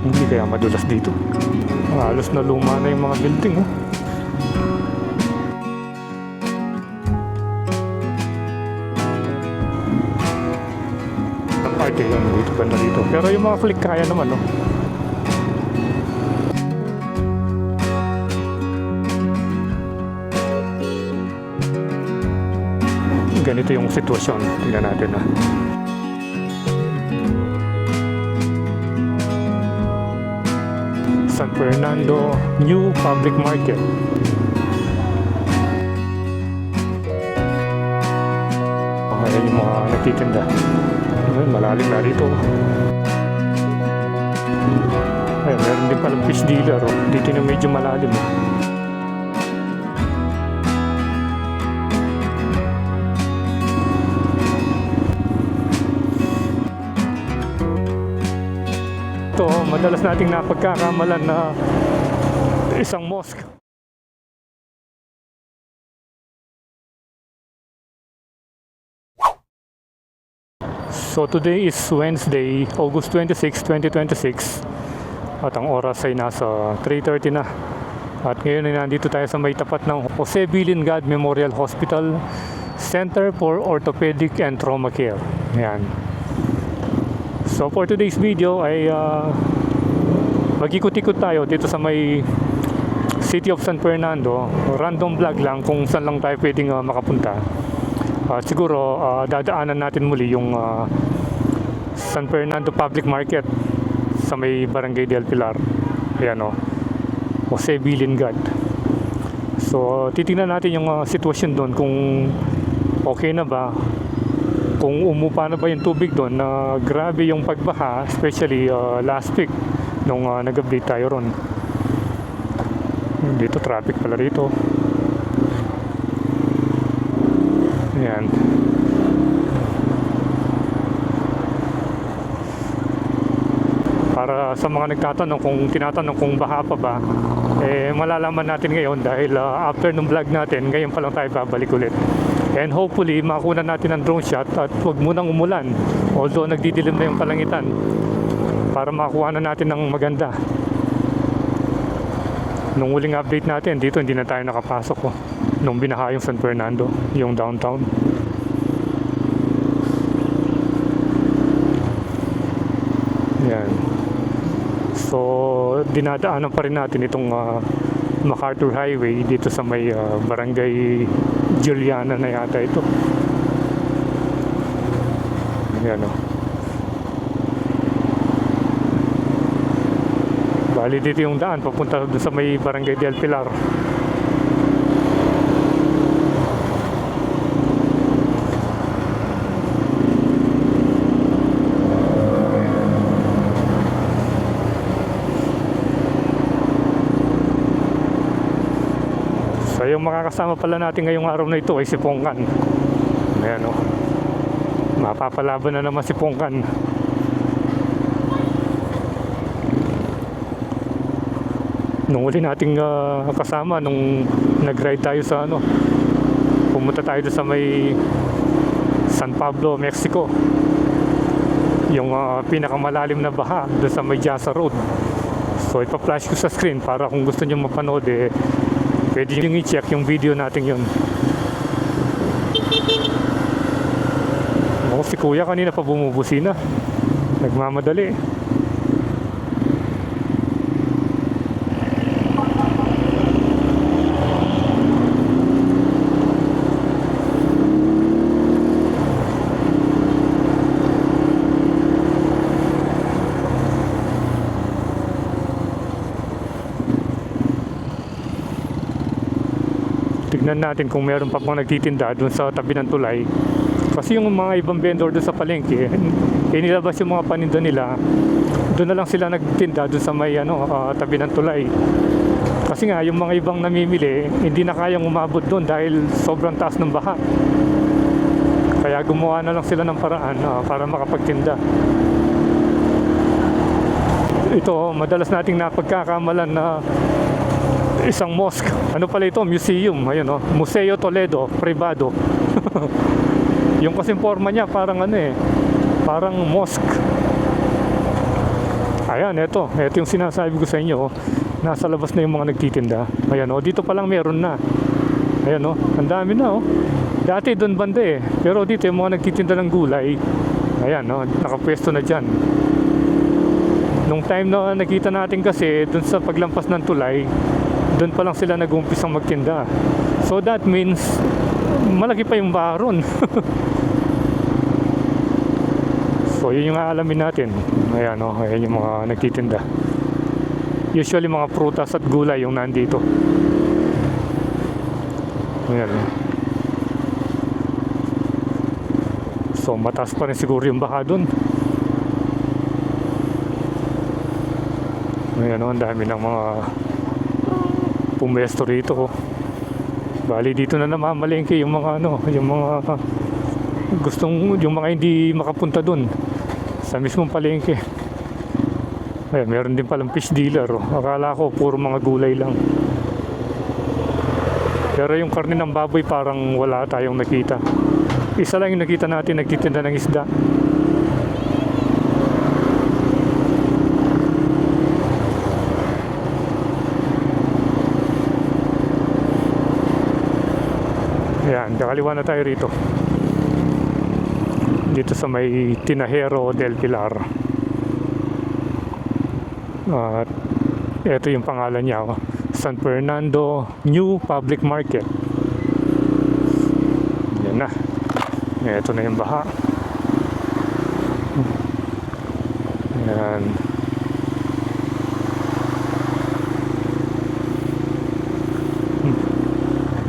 Hindi kaya madulas dito. Halos na luma na yung mga building, oh. Ang party yan, dito pa na dito. Pero yung mga click kaya naman, oh. Ganito yung sitwasyon. Tingnan natin, ah. San Fernando New Public Market. Ayan yung mga nagtitinda. Ayan, malalim na rito. Ayan, meron din palang fish dealer, oh. Dito na medyo malalim, oh. Ito, madalas nating napagkakamalan na isang mosque. So today is Wednesday, August 26, 2026. At ang oras ay nasa 3:30 na. At ngayon ay nandito tayo sa may tapat ng Jose B. Lingad Memorial Hospital Center for Orthopedic and Trauma Care. Ayan. So for today's video ay mag-ikot-ikot tayo dito sa may City of San Fernando. Random vlog lang kung saan lang tayo pwedeng makapunta. Siguro dadaanan natin muli yung San Fernando Public Market sa may Barangay del Pilar. Ayan, o, Jose B. Lingad. So titingnan natin yung sitwasyon doon, kung okay na ba, kung umupa na ba yung tubig doon. Grabe yung pagbaha, especially last week nung nag-update tayo ron. Dito traffic pala rito. Ayan. Para sa mga nagtatanong, kung tinatanong kung baha pa ba, malalaman natin ngayon dahil after nung vlog natin, ngayon pa lang tayo babalik ulit. And hopefully makuha natin ang drone shot at huwag munang umulan, although nagdidilim na yung kalangitan, para makuha na natin ng maganda. Nung huling update natin dito, hindi na tayo nakapasok, oh, nung binaha yung San Fernando, yung downtown. Yan. So dinadaanan pa rin natin itong MacArthur Highway dito sa may Barangay Juliana na yata ito. Ayan, o. Bali dito yung daan papunta doon sa may Barangay del Pilar. So yung makakasama pala natin ngayong araw na ito ay si Pongkan. Ayan, o. Mapapalaban na naman si Pongkan. Nung uli nating kasama, nung nag-ride tayo sa pumunta tayo sa may San Pablo, Mexico. Yung pinakamalalim na baha doon sa may Jasa Road. So ipa-flash ko sa screen para kung gusto nyo mapanood, pwede nyo i-check yung video natin yun. Si Kuya kanina pa bumubusina, nagmamadali. Tignan natin kung meron pa pang nagtitinda doon sa tabi ng tulay. Kasi yung mga ibang vendor doon sa palengke, inilabas yung mga paninda nila, doon na lang sila nagtinda doon sa may tabi ng tulay. Kasi nga yung mga ibang namimili, hindi na kayang umabot doon dahil sobrang taas ng baha. Kaya gumawa na lang sila ng paraan para makapagtinda. Ito, madalas nating napagkakamalan na isang mosque. Ano pala ito? Museum. Ayun, Museo Toledo Privado. Yung kasing forma niya parang parang mosque. Ayan, ito yung sinasabi ko sa inyo. Nasa labas na yung mga nagtitinda. Ayan, dito pa lang meron na. Ayan, ang dami na, Dati doon banda eh. Pero dito yung mga nagtitinda ng gulay. Ayan, nakapwesto na dyan. Nung time na nakita natin kasi, doon sa paglampas ng tulay, doon pa lang sila nag-umpisang magtinda. So that means, malaki pa yung baron. So yun yung aalamin natin. Ayan, ayan yung mga nagtitinda. Usually mga prutas at gulay yung nandito. Ayan. So mataas pa rin siguro yung baha dun. Ayan, ang dami ng mga pumesto rito. Bali dito na namamalengke yung mga yung mga yung mga hindi makapunta dun sa mismong palengke. Ayan, meron din palang fish dealer. Akala ko puro mga gulay lang. Pero yung karne ng baboy parang wala tayong nakita. Isa lang yung nakita natin nagtitinda ng isda. Ayan, kakaliwa na tayo rito. Dito sa may Tinajero del Pilar. At ito yung pangalan niya, San Fernando New Public Market. Yan na. Ito na yung baha. Yan.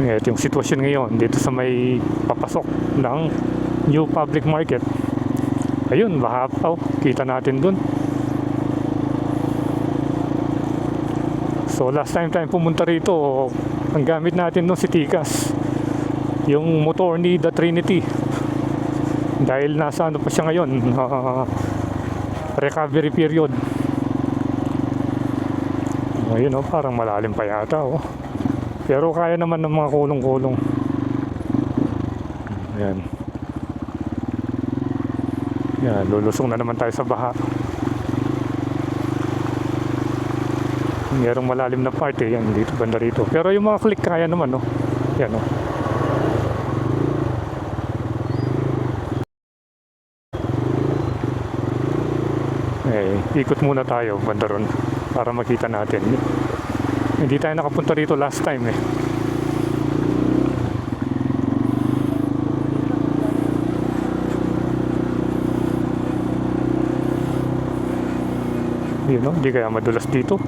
Ito yung sitwasyon ngayon dito sa may papasok ng New Public Market. Ayun, baha pa. Kita natin dun. So last time pumunta rito, ang gamit natin no si Tikas, yung motor ni The Trinity, dahil nasa pa siya ngayon, recovery period. Ayun, parang malalim pa yata, pero kaya naman ng mga kulong-kulong. Yan, lulusong na naman tayo sa baha. Merong malalim na part yan dito, banda rito. Pero yung mga click kaya naman, yan, ikot muna tayo banda ron para makita natin. Hindi tayo nakapunta rito last time Yun, hindi kaya madulas dito.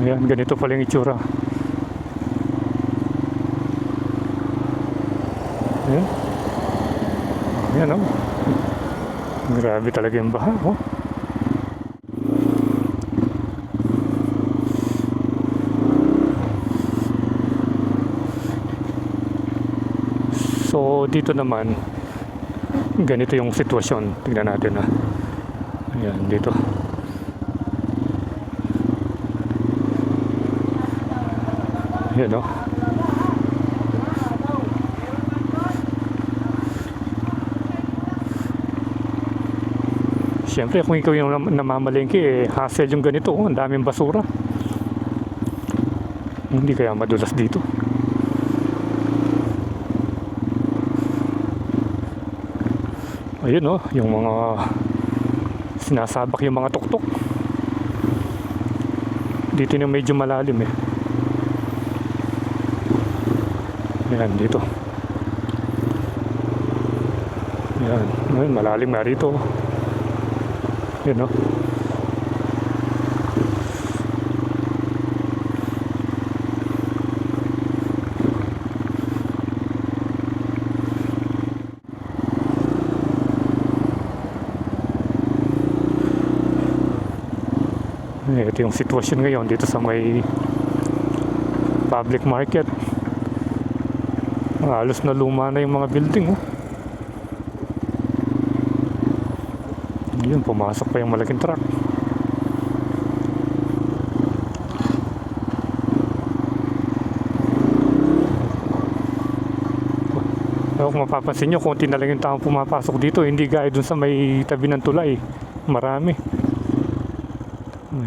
Ayan, ganito pala yung itsura. Ayan. Ayan, grabe talaga yung baha, So, dito naman, ganito yung sitwasyon. Tingnan natin, Ayan, dito. Yan, Siyempre, kung ikaw yung namamalengke, hassle yung ganito, ang daming basura. Hindi kaya madulas dito. Ayun, yung mga sinasabak yung mga tuktok. Dito yung medyo malalim Yan, dito. Yan, ayun, malalim na rito. Yan, ito yung sitwasyon ngayon dito sa may public market. Halos na luma na yung mga building, Yun, pumasok pa yung malaking truck. Kung mapapansin nyo, konti na lang yung taong pumapasok dito. Hindi gaya dun sa may tabi ng tulay. Marami.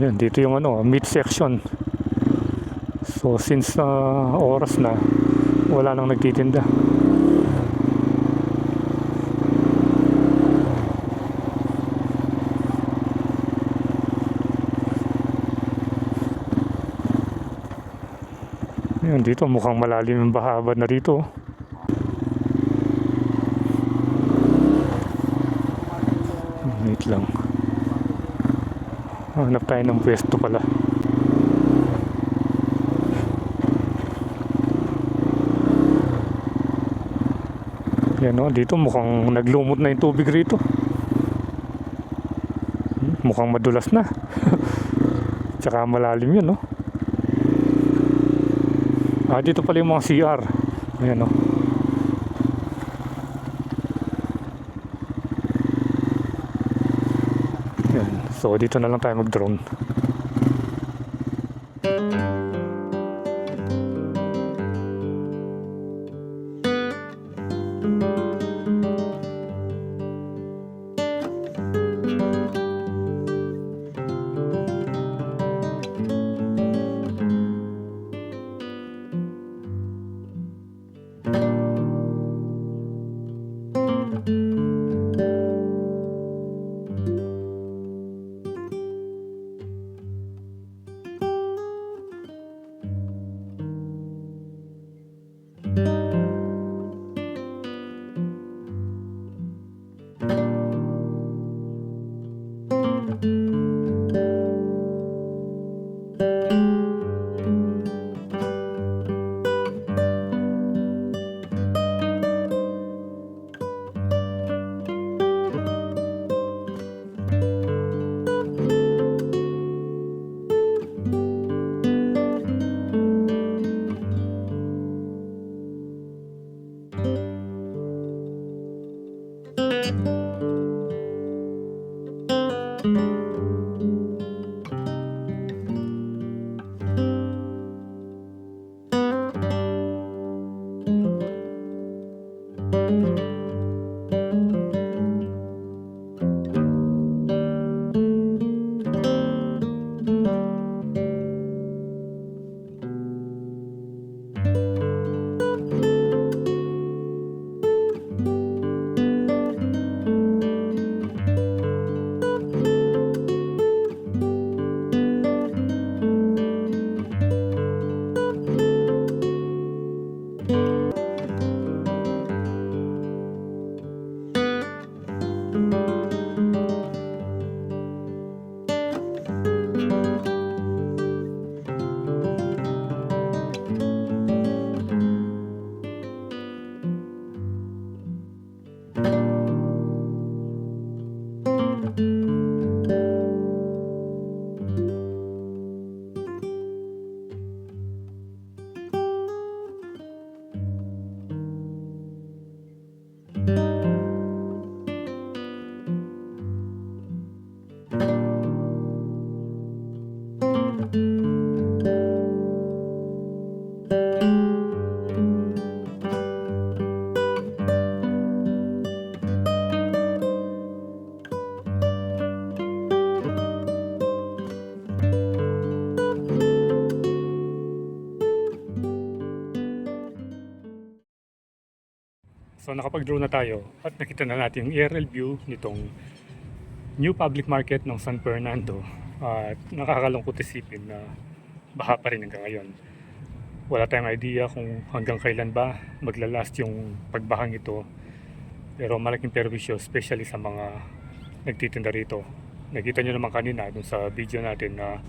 Ayan, dito yung mid section. So since oras na, wala nang nagtitinda. Ayan, dito mukhang malalim yung bahabad na dito. Wait lang. Hanap tayo ng pwesto pala. Yan dito mukhang naglumot na yung tubig rito. Mukhang madulas na. Tsaka malalim yun, dito pala yung mga CR. Ayan, Yan. So, dito na lang tayo mag-drone. So nakapag-drone na tayo at nakita na natin yung aerial view nitong new public market ng San Fernando. At nakakalungkot isipin na baha pa rin hanggang ngayon. Wala tayong idea kung hanggang kailan ba maglalast yung pagbahang ito. Pero malaking perwisyo, especially sa mga nagtitinda rito. Nakita nyo naman kanina dun sa video natin na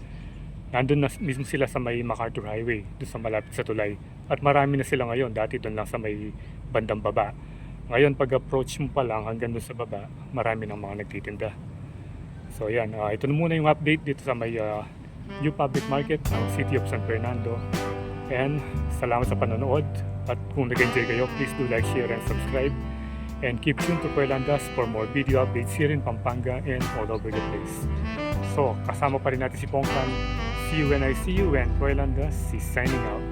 nandun na mismo sila sa may MacArthur Highway, dun sa malapit sa tulay. At marami na sila ngayon, dati dun lang sa may bandang baba. Ngayon pag approach mo pa lang hanggang dun sa baba, marami ng mga nagtitinda. So yan, ito na muna yung update dito sa may new public market ng City of San Fernando. And salamat sa panonood. At kung nag-enjoy kayo, please do like, share, and subscribe. And keep tuned to Puerlandas for more video updates here in Pampanga and all over the place. So, kasama pa rin natin si Pongkan. See you when I see you, and Puerlandas is signing out.